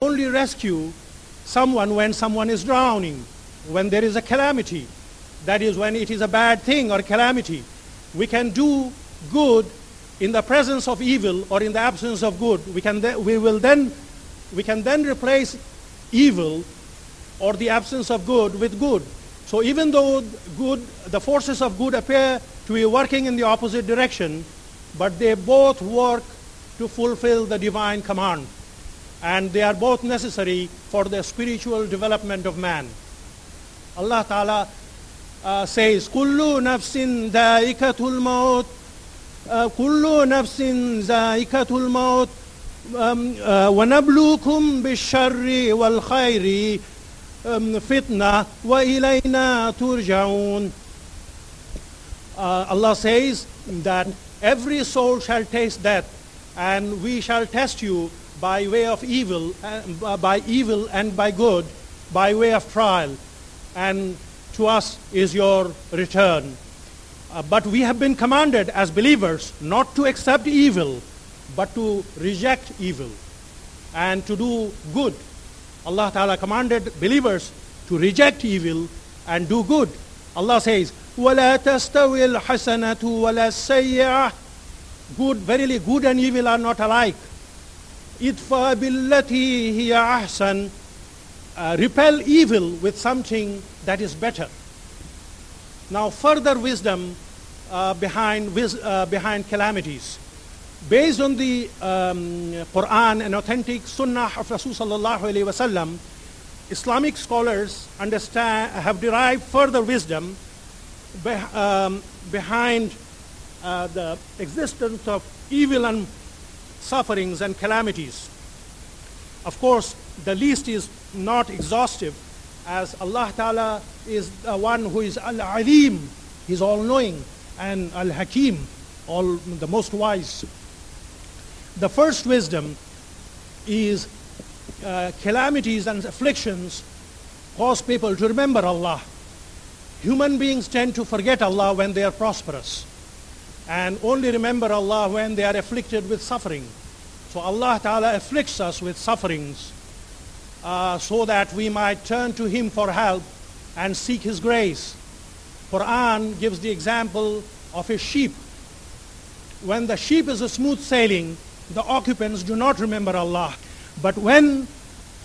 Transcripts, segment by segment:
only rescue someone when someone is drowning, when there is a calamity. That is, when it is a bad thing or calamity. We can do good in the presence of evil or in the absence of good. We can then replace evil or the absence of good with good. So even though the forces of good appear to be working in the opposite direction, but they both work to fulfill the divine command. And they are both necessary for the spiritual development of man. Allah Ta'ala says, كُلُّ نَفْسٍ ذَائِقَةُ الْمَوْتِ كُلُّ نَفْسٍ ذَائِقَةُ الْمَوْتِ وَنَبْلُوكُمْ بِالشَّرِّ وَالْخَيْرِ فِتْنَةً وَإِلَيْنَا تُرْجَعُونَ. Allah says that every soul shall taste death, and we shall test you by way of evil and by good, by way of trial, and to us is your return. But we have been commanded as believers not to accept evil, but to reject evil and to do good. Allah Ta'ala commanded believers to reject evil and do good. Allah says, وَلَا تَسْتَوِي الْحَسَنَةُ وَلَا السَّيِّئَةُ. Good, verily good and evil are not alike. إِدْفَى بِالَّتِي هِيَ أَحْسَنُ. Repel evil with something that is better. Now further wisdom behind calamities. Based on the Quran and authentic Sunnah of Rasulullah sallallahu alaihi wasallam, Islamic scholars have derived further wisdom behind the existence of evil and sufferings and calamities. Of course, the list is not exhaustive, as Allah Ta'ala is the one who is Al-Alim, He's all-knowing, and Al-Hakim, the most wise. The first wisdom is calamities and afflictions cause people to remember Allah. Human beings tend to forget Allah when they are prosperous, and only remember Allah when they are afflicted with suffering. So Allah Ta'ala afflicts us with sufferings so that we might turn to Him for help and seek His grace. Quran gives the example of a sheep. When the sheep is smooth sailing, the occupants do not remember Allah. But when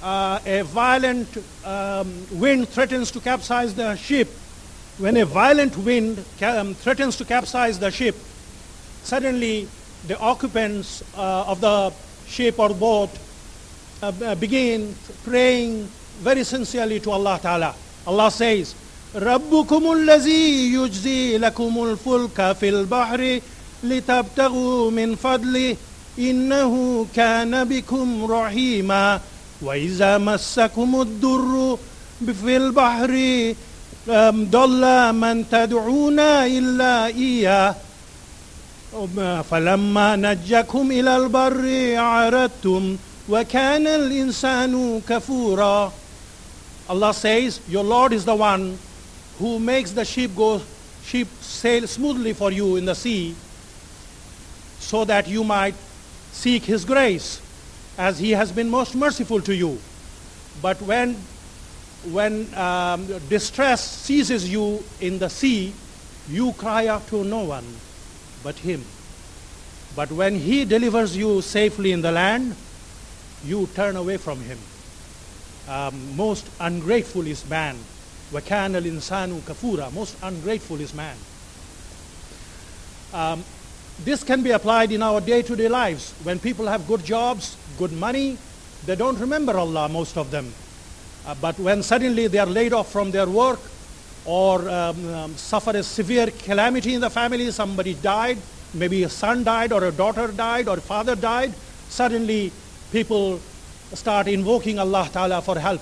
a violent wind threatens to capsize the ship, suddenly the occupants of the ship or boat begin praying very sincerely to Allah Ta'ala. Allah says, رَبُّكُمُ الَّذِي يُجْزِي لَكُمُ الْفُلْكَ فِي الْبَحْرِ لِتَبْتَغُوا مِنْ فَضْلِهِ إِنَّهُ كَانَ بِكُمْ رَحِيمًا وَإِذَا مَسَّكُمُ الضُّرُّ فِي الْبَحْرِ ضَلَّ مَنْ تَدْعُونَ إِلَّا إِيَّاهُ فَلَمَّا نَجَّكُمْ إِلَى الْبَرِّ أَعْرَضْتُمْ وَكَانَ الْإِنسَانُ كَفُورًا. Allah says, your Lord is the one who makes the ship sail smoothly for you in the sea, so that you might seek His grace, as He has been most merciful to you. But when distress seizes you in the sea, you cry out to no one but Him. But when He delivers you safely in the land, you turn away from Him. Most ungrateful is man. وَكَانَ الْإِنسَانُ كَفُورًا. Most ungrateful is man. This can be applied in our day-to-day lives. When people have good jobs, good money, they don't remember Allah, most of them. But when suddenly they are laid off from their work, or suffer a severe calamity in the family, somebody died, maybe a son died, or a daughter died, or a father died, suddenly people start invoking Allah Ta'ala for help.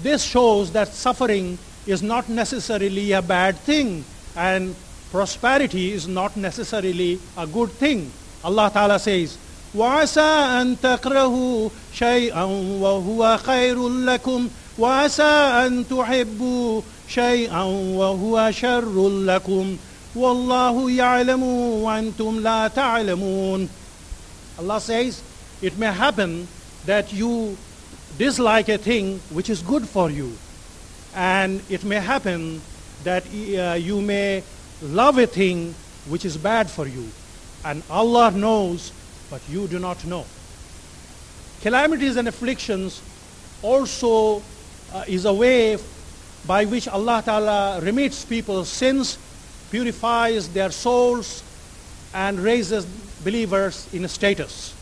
This shows that suffering is not necessarily a bad thing, and prosperity is not necessarily a good thing. Allah Ta'ala says, وَعَسَىٰ أَن تَكْرَهُوا شَيْئًا وَهُوَ خَيْرٌ لَكُمْ وَعَسَىٰ أَن تُحِبُّوا شَيْئًا وَهُوَ شَرٌّ لَكُمْ وَاللَّهُ يَعْلَمُ وَأَنْتُمْ لَا تَعْلَمُونَ. Allah says, it may happen that you dislike a thing which is good for you. And it may happen that you may love a thing which is bad for you. And Allah knows, but you do not know. Calamities and afflictions also is a way by which Allah Ta'ala remits people's sins, purifies their souls, and raises believers in status.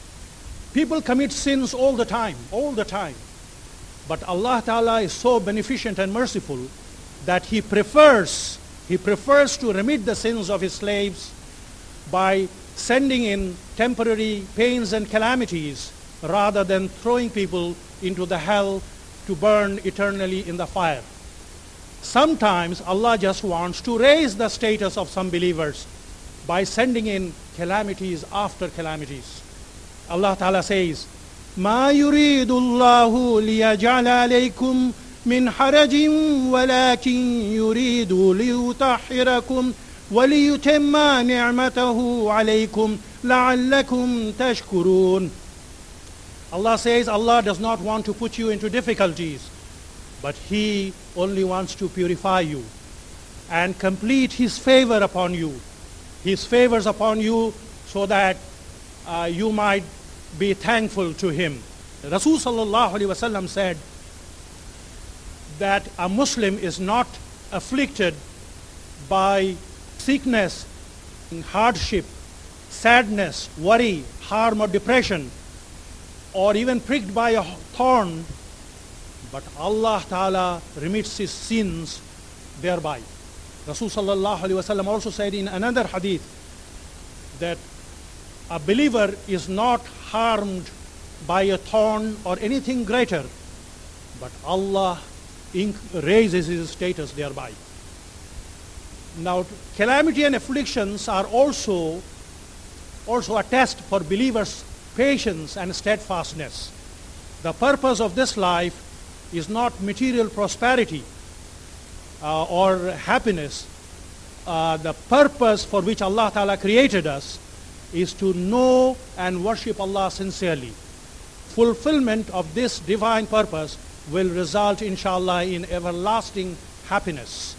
People commit sins all the time. But Allah Ta'ala is so beneficent and merciful that He prefers to remit the sins of His slaves by sending in temporary pains and calamities rather than throwing people into the hell to burn eternally in the fire. Sometimes Allah just wants to raise the status of some believers by sending in calamities after calamities. Allah Ta'ala says, مَا يُرِيدُ اللَّهُ لِيَجْعَلَ عَلَيْكُمْ مِنْ حَرَجٍ وَلَكِنْ يُرِيدُ لِيُطَهِّرَكُمْ وَلِيُتِمَّ نِعْمَتَهُ عَلَيْكُمْ لَعَلَّكُمْ تَشْكُرُونَ. Allah says Allah does not want to put you into difficulties, but He only wants to purify you and complete His favor upon you. His favors upon you so that you might be thankful to Him. Rasul sallallahu alaihi wasallam said that a Muslim is not afflicted by sickness, hardship, sadness, worry, harm or depression, or even pricked by a thorn, but Allah Ta'ala remits his sins thereby. Rasul sallallahu alaihi wasallam also said in another hadith that a believer is not harmed by a thorn or anything greater, but Allah raises his status thereby. Now, calamity and afflictions are also a test for believers' patience and steadfastness. The purpose of this life is not material prosperity or happiness. The purpose for which Allah Ta'ala created us is to know and worship Allah sincerely. Fulfillment of this divine purpose will result, inshallah, in everlasting happiness.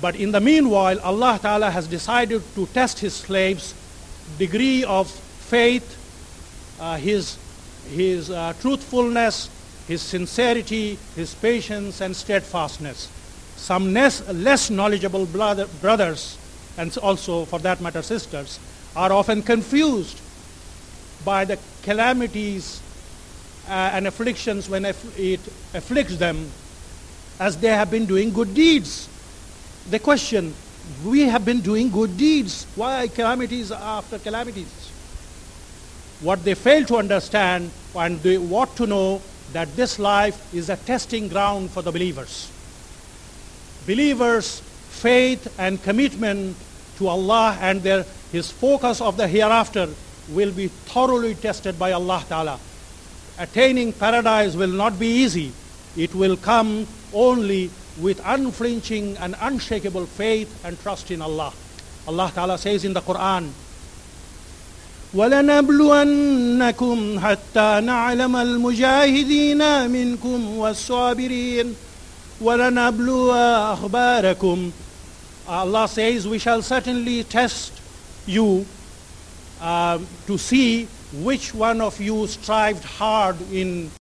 But in the meanwhile, Allah Ta'ala has decided to test His slaves' degree of faith, his truthfulness, His sincerity, His patience and steadfastness. Some less knowledgeable brothers, and also for that matter sisters, are often confused by the calamities and afflictions when it afflicts them, as they have been doing good deeds. They question, we have been doing good deeds, why calamities after calamities? What they fail to understand, and they ought to know, that this life is a testing ground for the believers. Believers' faith and commitment to Allah and His focus of the hereafter will be thoroughly tested by Allah Ta'ala. Attaining paradise will not be easy. It will come only with unflinching and unshakable faith and trust in Allah. Allah Ta'ala says in the Quran, وَلَنَبْلُوَنَّكُمْ حَتَّى نَعْلَمَ الْمُجَاهِدِينَ مِنْكُمْ وَالصَّابِرِينَ وَلَنَبْلُوَ أَخْبَارَكُمْ. Allah says, we shall certainly test you to see which one of you strived hard in